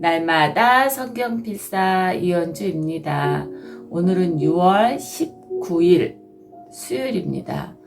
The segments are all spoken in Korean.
날마다 성경 필사 이현주입니다. 오늘은 6월 19일 수요일입니다.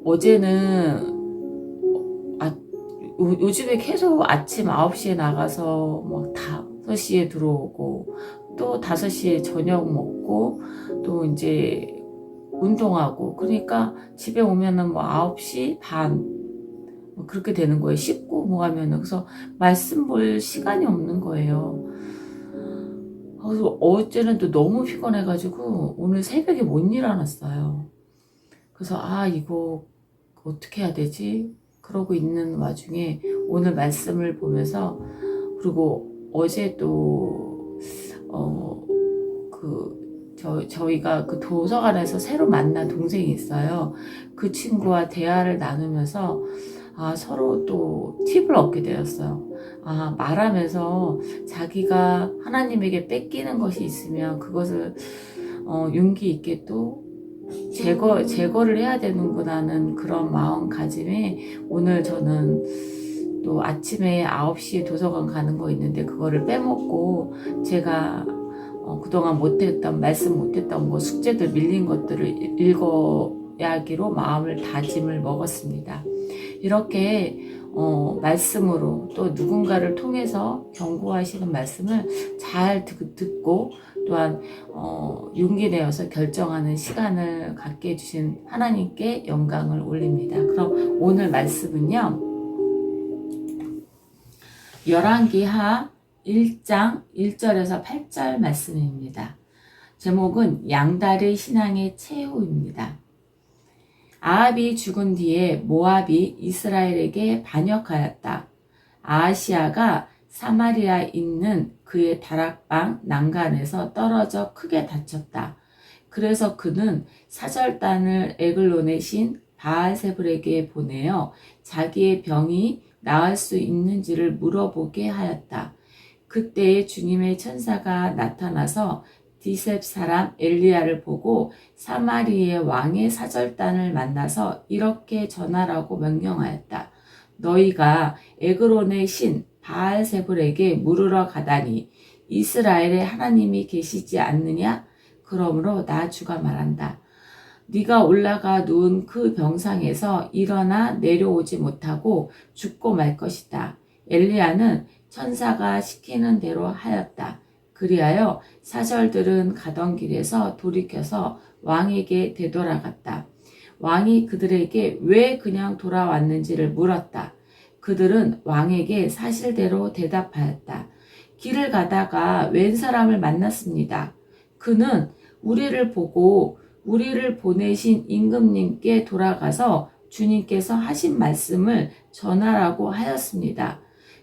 어제는 요즘에 계속 아침 9시에 나가서 막 5시에 들어오고 또 5시에 저녁 먹고 또 이제 운동하고, 그러니까 집에 오면은 뭐 9시 반 그렇게 되는 거예요. 씻고 뭐 하면은. 그래서 말씀 볼 시간이 없는 거예요. 그래서 어제는 또 너무 피곤해가지고 오늘 새벽에 못 일어났어요. 그래서 이거 어떻게 해야 되지? 그러고 있는 와중에 오늘 말씀을 보면서, 그리고 어제 또 저희가 그 도서관에서 새로 만난 동생이 있어요. 그 친구와 대화를 나누면서 서로 또 팁을 얻게 되었어요. 말하면서 자기가 하나님에게 뺏기는 것이 있으면 그것을 용기 있게 또 제거를 해야 되는구나는 그런 마음가짐에, 오늘 저는 또 아침에 9시에 도서관 가는 거 있는데 그거를 빼먹고 제가 그동안 말씀 못했던 뭐 숙제들 밀린 것들을 읽어야 하기로 마음을 다짐을 먹었습니다. 이렇게 말씀으로 또 누군가를 통해서 경고하시는 말씀을 잘 듣고 또한 용기 내어서 결정하는 시간을 갖게 해주신 하나님께 영광을 올립니다. 그럼 오늘 말씀은요, 열왕기하 1장 1절에서 8절 말씀입니다. 제목은 양다리 신앙의 최후입니다. 아합이 죽은 뒤에 모압이 이스라엘에게 반역하였다. 아하시아가 사마리아에 있는 그의 다락방 난간에서 떨어져 크게 다쳤다. 그래서 그는 사절단을 에글론의 신 바알세불에게 보내어 자기의 병이 나을 수 있는지를 물어보게 하였다. 그때에 주님의 천사가 나타나서 디셉 사람 엘리야를 보고 사마리의 왕의 사절단을 만나서 이렇게 전하라고 명령하였다. 너희가 에그론의 신 바알세불에게 물으러 가다니 이스라엘에 하나님이 계시지 않느냐? 그러므로 나 주가 말한다. 네가 올라가 누운 그 병상에서 일어나 내려오지 못하고 죽고 말 것이다. 엘리야는 천사가 시키는 대로 하였다. 그리하여 사절들은 가던 길에서 돌이켜서 왕에게 되돌아갔다. 왕이 그들에게 왜 그냥 돌아왔는지를 물었다. 그들은 왕에게 사실대로 대답하였다. 길을 가다가 웬 사람을 만났습니다. 그는 우리를 보고 우리를 보내신 임금님께 돌아가서 주님께서 하신 말씀을 전하라고 하였습니다.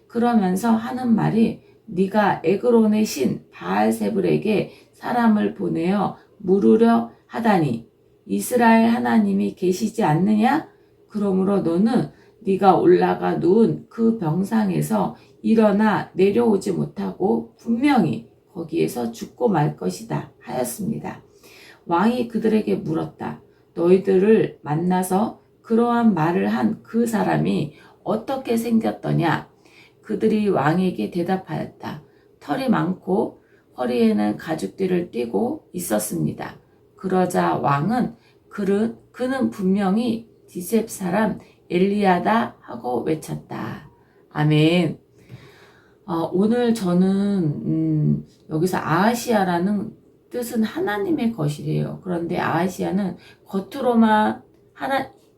그러면서 하는 말이, 네가 에그론의 신 바알세불에게 사람을 보내어 물으려 하다니 이스라엘 하나님이 계시지 않느냐? 그러므로 너는 네가 올라가 누운 그 병상에서 일어나 내려오지 못하고 분명히 거기에서 죽고 말 것이다 하였습니다. 왕이 그들에게 물었다. 너희들을 만나서 그러한 말을 한 그 사람이 어떻게 생겼더냐? 그들이 왕에게 대답하였다. 털이 많고 허리에는 가죽띠를 띠고 있었습니다. 그러자 왕은 그는 분명히 디셉 사람 엘리야다 하고 외쳤다. 아멘. 오늘 저는 여기서 아하시아라는 뜻은 하나님의 것이래요. 그런데 아하시아는 겉으로만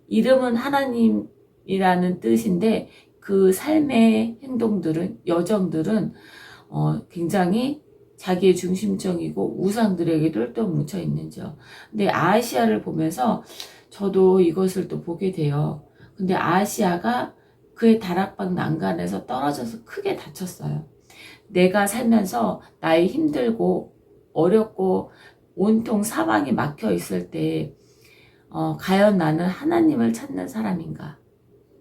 이름은 하나님이라는 뜻인데 그 삶의 행동들은, 여정들은 굉장히 자기의 중심적이고 우상들에게 똘똘 뭉쳐 있는죠. 근데 아하시아를 보면서 저도 이것을 또 보게 돼요. 근데 아하시아가 그의 다락방 난간에서 떨어져서 크게 다쳤어요. 내가 살면서 나의 힘들고 어렵고 온통 사방이 막혀 있을 때 과연 나는 하나님을 찾는 사람인가?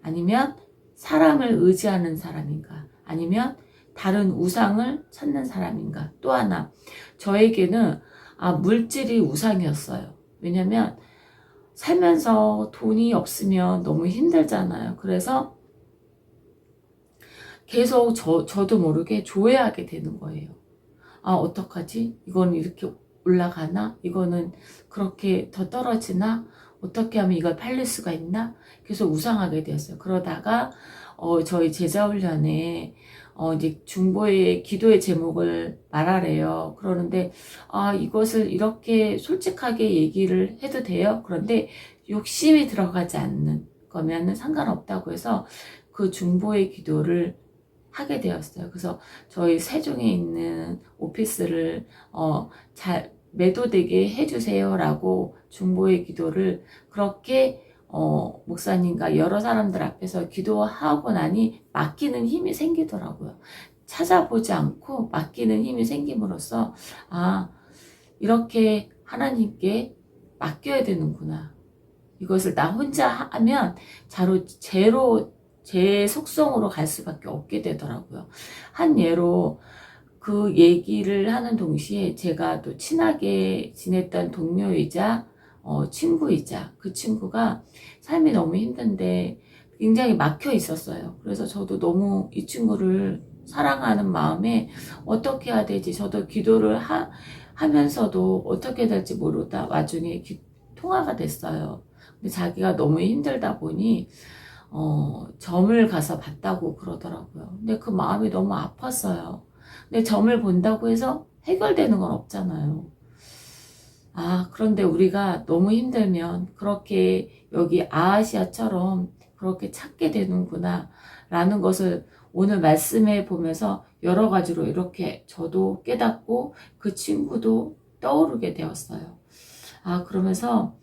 아니면 사람을 의지하는 사람인가? 아니면 다른 우상을 찾는 사람인가? 또 하나, 저에게는 물질이 우상이었어요. 왜냐면 살면서 돈이 없으면 너무 힘들잖아요. 그래서 계속 저도 모르게 조회하게 되는 거예요. 아, 어떡하지? 이거는 이렇게 올라가나? 이거는 그렇게 더 떨어지나? 어떻게 하면 이걸 팔릴 수가 있나? 계속 우상하게 되었어요. 그러다가 저희 제자훈련에 이제 중보의 기도의 제목을 말하래요. 그러는데 이것을 이렇게 솔직하게 얘기를 해도 돼요? 그런데 욕심이 들어가지 않는 거면은 상관없다고 해서 그 중보의 기도를 하게 되었어요. 그래서 저희 세종에 있는 오피스를 잘 매도되게 해주세요라고 중보의 기도를 그렇게 목사님과 여러 사람들 앞에서 기도하고 나니 맡기는 힘이 생기더라고요. 찾아보지 않고 맡기는 힘이 생김으로써 이렇게 하나님께 맡겨야 되는구나. 이것을 나 혼자 하면 제 속성으로 갈 수밖에 없게 되더라고요. 한 예로 그 얘기를 하는 동시에 제가 또 친하게 지냈던 동료이자 친구이자 그 친구가 삶이 너무 힘든데 굉장히 막혀 있었어요. 그래서 저도 너무 이 친구를 사랑하는 마음에 어떻게 해야 되지? 저도 기도를 하면서도 어떻게 될지 모르다 와중에 통화가 됐어요. 근데 자기가 너무 힘들다 보니 점을 가서 봤다고 그러더라고요. 근데 그 마음이 너무 아팠어요. 근데 점을 본다고 해서 해결되는 건 없잖아요. 그런데 우리가 너무 힘들면 그렇게 여기 아하시아처럼 그렇게 찾게 되는구나 라는 것을 오늘 말씀해 보면서 여러 가지로 이렇게 저도 깨닫고 그 친구도 떠오르게 되었어요. 그러면서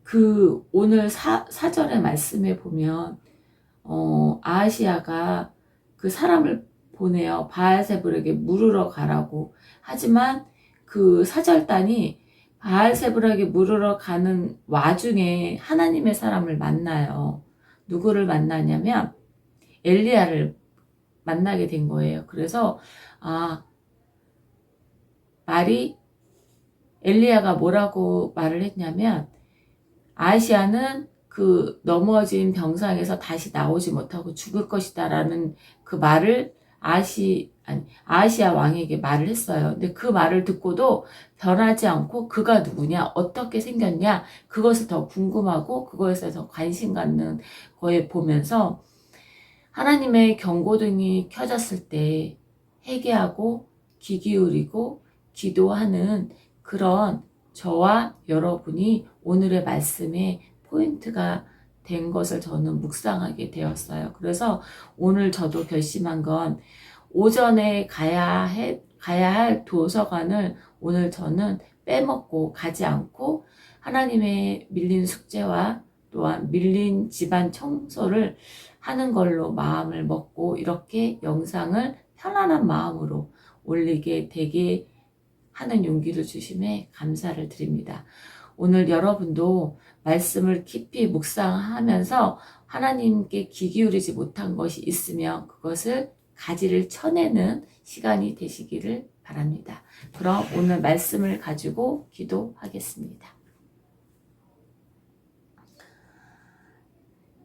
그 오늘 사절의 말씀에 보면 아하시아가 그 사람을 보내어 바알세불에게 물으러 가라고 하지만 그 사절단이 바알세불에게 물으러 가는 와중에 하나님의 사람을 만나요. 누구를 만나냐면 엘리야를 만나게 된 거예요. 그래서 엘리야가 뭐라고 말을 했냐면 아하시아는 그 넘어진 병상에서 다시 나오지 못하고 죽을 것이다 라는 그 말을 아하시아 왕에게 말을 했어요. 근데 그 말을 듣고도 변하지 않고 그가 누구냐, 어떻게 생겼냐, 그것을 더 궁금하고 그것에 더 관심 갖는 거에 보면서 하나님의 경고등이 켜졌을 때 회개하고 귀 기울이고 기도하는 그런 저와 여러분이 오늘의 말씀의 포인트가 된 것을 저는 묵상하게 되었어요. 그래서 오늘 저도 결심한 건 오전에 가야 할 도서관을 오늘 저는 빼먹고 가지 않고 하나님의 밀린 숙제와 또한 밀린 집안 청소를 하는 걸로 마음을 먹고 이렇게 영상을 편안한 마음으로 올리게 되게 하는 용기를 주심에 감사를 드립니다. 오늘 여러분도 말씀을 깊이 묵상하면서 하나님께 귀 기울이지 못한 것이 있으면 그것을 가지를 쳐내는 시간이 되시기를 바랍니다. 그럼 오늘 말씀을 가지고 기도하겠습니다.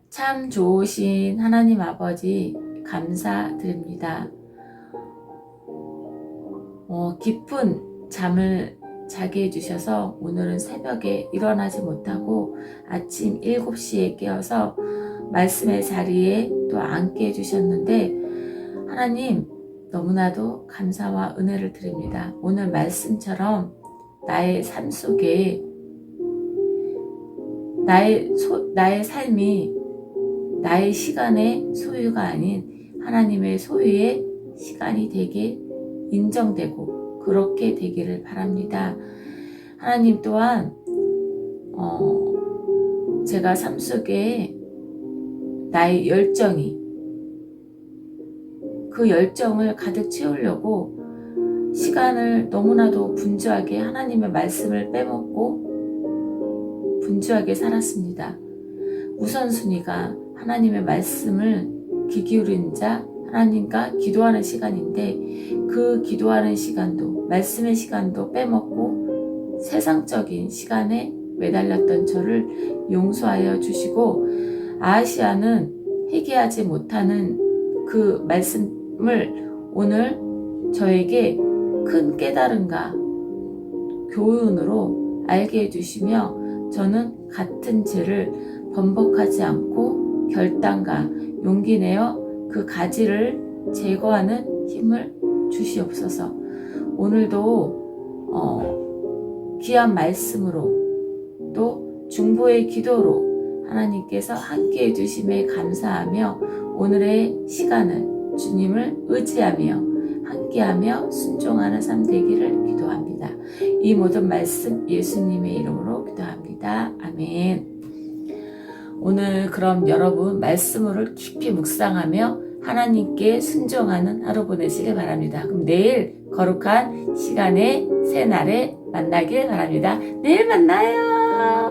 참 좋으신 하나님 아버지 감사드립니다. 깊은 잠을 자게 해주셔서 오늘은 새벽에 일어나지 못하고 아침 7시에 깨어서 말씀의 자리에 또 앉게 해주셨는데 하나님 너무나도 감사와 은혜를 드립니다. 오늘 말씀처럼 나의 삶 속에 나의 삶이 나의 시간의 소유가 아닌 하나님의 소유의 시간이 되게 인정되고 그렇게 되기를 바랍니다. 하나님 또한 제가 삶 속에 나의 열정이 그 열정을 가득 채우려고 시간을 너무나도 분주하게 하나님의 말씀을 빼먹고 분주하게 살았습니다. 우선순위가 하나님의 말씀을 귀 기울인 자 하나님과 기도하는 시간인데 그 기도하는 시간도 말씀의 시간도 빼먹고 세상적인 시간에 매달렸던 저를 용서하여 주시고 아하시아는 회개하지 못하는 그 말씀을 오늘 저에게 큰 깨달음과 교훈으로 알게 해주시며 저는 같은 죄를 번복하지 않고 결단과 용기 내어 그 가지를 제거하는 힘을 주시옵소서. 오늘도 귀한 말씀으로 또 중보의 기도로 하나님께서 함께 해주심에 감사하며 오늘의 시간을 주님을 의지하며 함께하며 순종하는 삶 되기를 기도합니다. 이 모든 말씀 예수님의 이름으로 기도합니다. 아멘. 오늘 그럼 여러분 말씀을 깊이 묵상하며 하나님께 순종하는 하루 보내시길 바랍니다. 그럼 내일 거룩한 시간에 새 날에 만나길 바랍니다. 내일 만나요.